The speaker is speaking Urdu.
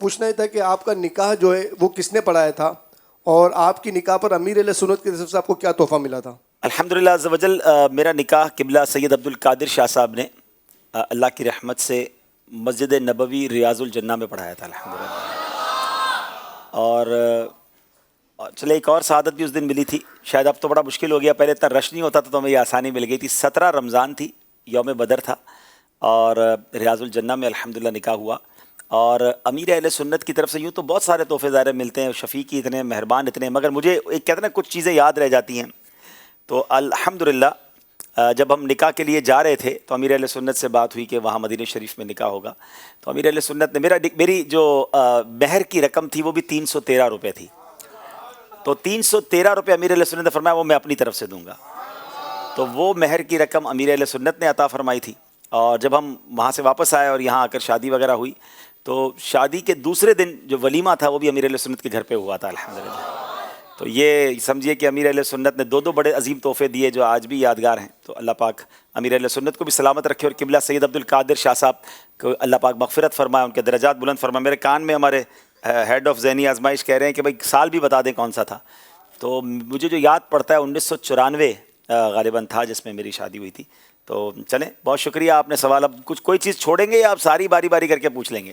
پوچھنا یہ تھا کہ آپ کا نکاح جو ہے وہ کس نے پڑھایا تھا اور آپ کی نکاح پر امیر اہل سنت کی طرف سے آپ کو کیا تحفہ ملا تھا؟ الحمدللہ عز و جل میرا نکاح قبلہ سید عبد القادر شاہ صاحب نے اللہ کی رحمت سے مسجد نبوی ریاض الجنہ میں پڑھایا تھا الحمدللہ. اور چلے ایک اور سعادت بھی اس دن ملی تھی. شاید اب تو بڑا مشکل ہو گیا، پہلے اتنا رش نہیں ہوتا تھا تو ہمیں یہ آسانی مل گئی تھی. 17 رمضان تھی، یوم بدر تھا، اور ریاض الجنہ میں الحمدللہ نکاح ہوا. اور امیر اہل سنت کی طرف سے یوں تو بہت سارے تحفے ظاہر ملتے ہیں، شفیقی اتنے مہربان اتنے، مگر مجھے ایک کہتے ہیں نا کچھ چیزیں یاد رہ جاتی ہیں. تو الحمدللہ جب ہم نکاح کے لیے جا رہے تھے تو امیر اہل سنت سے بات ہوئی کہ وہاں مدینہ شریف میں نکاح ہوگا. تو امیر اہل سنت نے میری جو مہر کی رقم تھی وہ بھی 313 روپے تھی. تو 313 روپے امیر اہل سنت نے فرمایا وہ میں اپنی طرف سے دوں گا. تو وہ مہر کی رقم امیر اہل سنت نے عطا فرمائی تھی. اور جب ہم وہاں سے واپس آئے اور یہاں آ کر شادی وغیرہ ہوئی تو شادی کے دوسرے دن جو ولیمہ تھا وہ بھی امیر اہل سنت کے گھر پہ ہوا تھا الحمدللہ. تو یہ سمجھیے کہ امیر اہل سنت نے دو بڑے عظیم تحفے دیے جو آج بھی یادگار ہیں. تو اللہ پاک امیر اہل سنت کو بھی سلامت رکھے اور قبلہ سید عبد القادر شاہ صاحب کو اللہ پاک مغفرت فرمائے، ان کے درجات بلند فرمائے. میرے کان میں ہمارے ہیڈ آف ذہنی آزمائش کہہ رہے ہیں کہ بھائی سال بھی بتا دیں کون سا تھا. تو مجھے جو یاد پڑتا ہے 1994 غالباً تھا جس میں میری شادی ہوئی تھی. تو چلیں، بہت شکریہ. آپ نے سوال اب کچھ کوئی چیز چھوڑیں گے یا آپ ساری باری باری کر کے پوچھ لیں گے؟